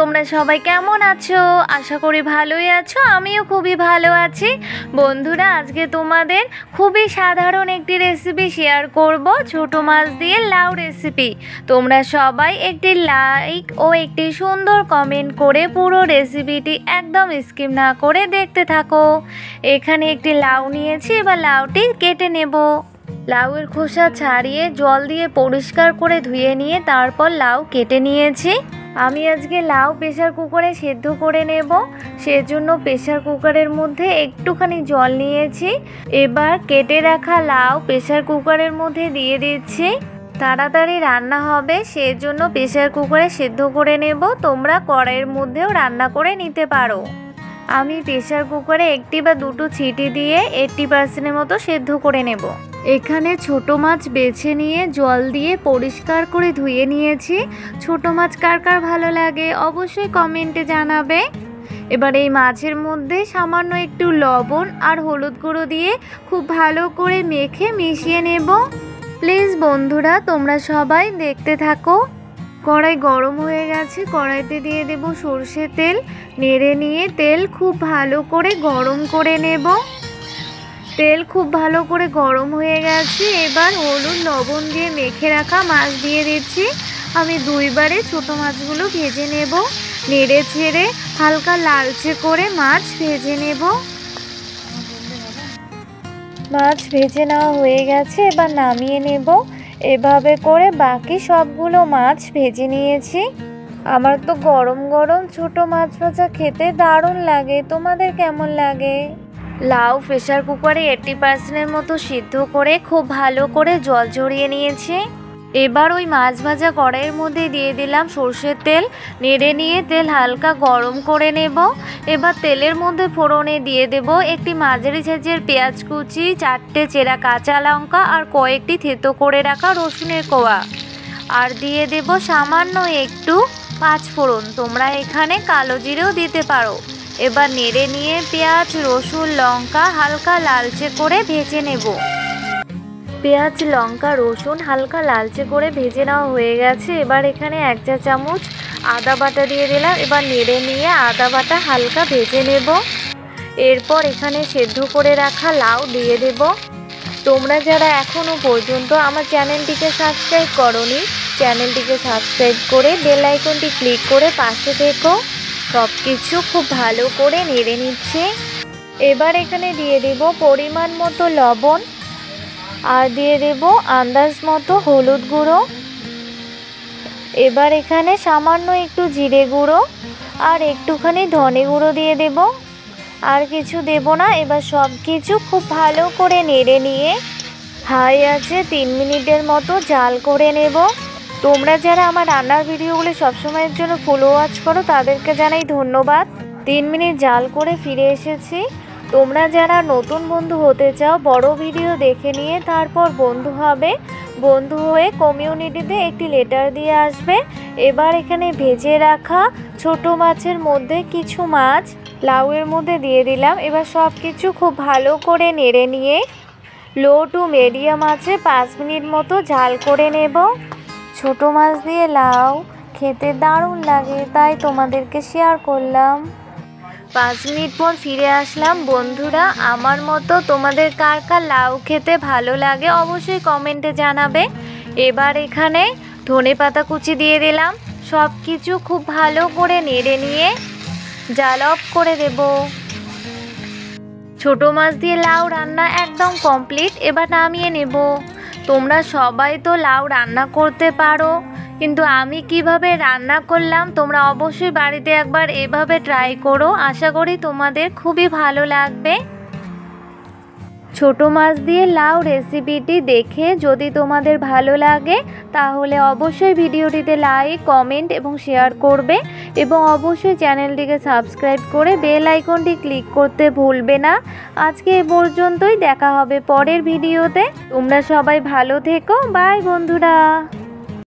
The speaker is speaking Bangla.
তোমরা সবাই কেমন আছো? আশা করি ভালোই আছো। আমিও খুবই ভালো আছি। বন্ধুরা, আজকে তোমাদের খুবই সাধারণ একটি রেসিপি শেয়ার করব, ছোট মাছ দিয়ে লাউ রেসিপি। তোমরা সবাই একটি লাইক ও একটি সুন্দর কমেন্ট করে পুরো রেসিপিটি একদম স্কিপ না করে দেখতে থাকো। এখানে একটি লাউ নিয়েছি, এবার লাউটি কেটে নেব। লাউয়ের খোসা ছাড়িয়ে জল দিয়ে পরিষ্কার করে ধুয়ে নিয়ে তারপর লাউ কেটে নিয়েছি। আমি আজকে লাউ প্রেসার কুকারে সেদ্ধ করে নেব, সেজন্য প্রেসার কুকারের মধ্যে একটুখানি জল নিয়েছি। এবার কেটে রাখা লাউ প্রেসার কুকারের মধ্যে দিয়ে দিচ্ছি। তাড়াতাড়ি রান্না হবে, সেজন্য প্রেসার কুকারে সেদ্ধ করে নেব। তোমরা কড়াইয়ের মধ্যেও রান্না করে নিতে পারো। আমি প্রেসার কুকারে একটি বা দুটো সিটি দিয়ে 80% মতো সেদ্ধ করে নেব। এখানে ছোট মাছ বেছে নিয়ে জল দিয়ে পরিষ্কার করে ধুয়ে নিয়েছি। ছোট মাছ কার কার ভালো লাগে অবশ্যই কমেন্টে জানাবে। এবার এই মাছের মধ্যে সামান্য একটু লবণ আর হলুদ গুঁড়ো দিয়ে খুব ভালো করে মেখে মিশিয়ে নেব। প্লিজ বন্ধুরা, তোমরা সবাই দেখতে থাকো। কড়াই গরম হয়ে গেছে, কড়াইতে দিয়ে দেব সরষের তেল। নেড়ে নিয়ে তেল খুব ভালো করে গরম করে নেব। তেল খুব ভালো করে গরম হয়ে গেছে। এবার হলুদ লবণ দিয়ে মেখে রাখা মাছ দিয়ে দিচ্ছি। আমি দুইবারে ছোট মাছগুলো ভেজে নেব। নেড়ে ছেড়ে হালকা লালচে করে মাছ ভেজে নেব। মাছ ভেজে নেওয়া হয়ে গেছে, এবার নামিয়ে নেব। এভাবে করে বাকি সবগুলো মাছ ভেজে নিয়েছি। আমার তো গরম গরম ছোট মাছ ভাজা খেতে দারুণ লাগে। তোমাদের কেমন লাগে? লাউ প্রেসার কুকারে 80% মতো সিদ্ধ করে খুব ভালো করে জল ঝরিয়ে নিয়েছি। এবার ওই মাছ ভাজা কড়াইয়ের মধ্যে দিয়ে দিলাম সরষের তেল। নেড়ে নিয়ে তেল হালকা গরম করে নেব। এবার তেলের মধ্যে ফোড়নে দিয়ে দেব একটি মাঝারি সাইজের পেঁয়াজ কুচি, 4টে চেরা কাঁচা লঙ্কা আর কয়েকটি থেতো করে রাখা রসুনের কোয়া। আর দিয়ে দেব সামান্য একটু 5 ফোড়ন। তোমরা এখানে কালো জিরেও দিতে পারো। এবার নেড়ে নিয়ে পেঁয়াজ, রসুন, লঙ্কা হালকা লালচে করে ভেজে নেব। পেঁয়াজ, লঙ্কা, রসুন হালকা লালচে করে ভেজে নেওয়া হয়ে গেছে। এবার এখানে 1 চা চামচ আদা বাটা দিয়ে দিলাম। এবার নেড়ে নিয়ে আদা বাটা হালকা ভেজে নেব। এরপর এখানে সেদ্ধ করে রাখা লাউ দিয়ে দেব। তোমরা যারা এখনও পর্যন্ত আমার চ্যানেলটিকে সাবস্ক্রাইব করোনি, চ্যানেলটিকে সাবস্ক্রাইব করে বেল আইকনটি ক্লিক করে পাশে থেকো। সব কিছু খুব ভালো করে নেড়ে নিচ্ছে। এবার এখানে দিয়ে দেব পরিমাণ মতো লবণ আর দিয়ে দেব আন্দাজ মতো হলুদ গুঁড়ো। এবার এখানে সামান্য একটু জিরে গুঁড়ো আর একটুখানি ধনে গুঁড়ো দিয়ে দেব। আর কিছু দেব না। এবার সব কিছু খুব ভালো করে নেড়ে নিয়ে হাই আছে 3 মিনিটের মতো জাল করে নেব। তোমরা যারা আমার রান্নার ভিডিওগুলো সবসময়ের জন্য ফলো ওয়াচ করো তাদেরকে জানাই ধন্যবাদ। 3 মিনিট জাল করে ফিরে এসেছি। তোমরা যারা নতুন বন্ধু হতে চাও বড় ভিডিও দেখে নিয়ে তারপর বন্ধু হবে। বন্ধু হয়ে কমিউনিটিতে একটি লেটার দিয়ে আসবে। এবার এখানে ভেজে রাখা ছোট মাছের মধ্যে কিছু মাছ লাউয়ের মধ্যে দিয়ে দিলাম। এবার সব কিছু খুব ভালো করে নেড়ে নিয়ে লো টু মিডিয়াম আঁচে 5 মিনিট মতো ঝাল করে নেব। ছোট মাছ দিয়ে লাউ খেতে দারুণ লাগে, তাই তোমাদেরকে শেয়ার করলাম। 5 মিনিট পর ফিরে আসলাম। বন্ধুরা, আমার মতো তোমাদের কার কার লাউ খেতে ভালো লাগে অবশ্যই কমেন্টে জানাবে। এবার এখানে ধনেপাতা কুচি দিয়ে দিলাম। সব কিছু খুব ভালো করে নেড়ে নিয়ে জাল অফ করে দেব। ছোট মাছ দিয়ে লাউ রান্না একদম কমপ্লিট। এবার নামিয়ে নেব। তোমরা সবাই তো লাউ রান্না করতে পারো, কিন্তু আমি কিভাবে রান্না করলাম তোমরা অবশ্যই বাড়িতে একবার এভাবে ট্রাই করো। আশা করি তোমাদের খুবই ভালো লাগবে। ছোট মাছ দিয়ে লাউ রেসিপিটি দেখে যদি তোমাদের ভালো লাগে তাহলে অবশ্যই ভিডিওটিতে লাইক, কমেন্ট এবং শেয়ার করবে এবং অবশ্যই চ্যানেলটিকে সাবস্ক্রাইব করে বেল আইকনটি ক্লিক করতে ভুলবে না। আজকে এ পর্যন্তই, দেখা হবে পরের ভিডিওতে। তোমরা সবাই ভালো থেকো। বাই বন্ধুরা।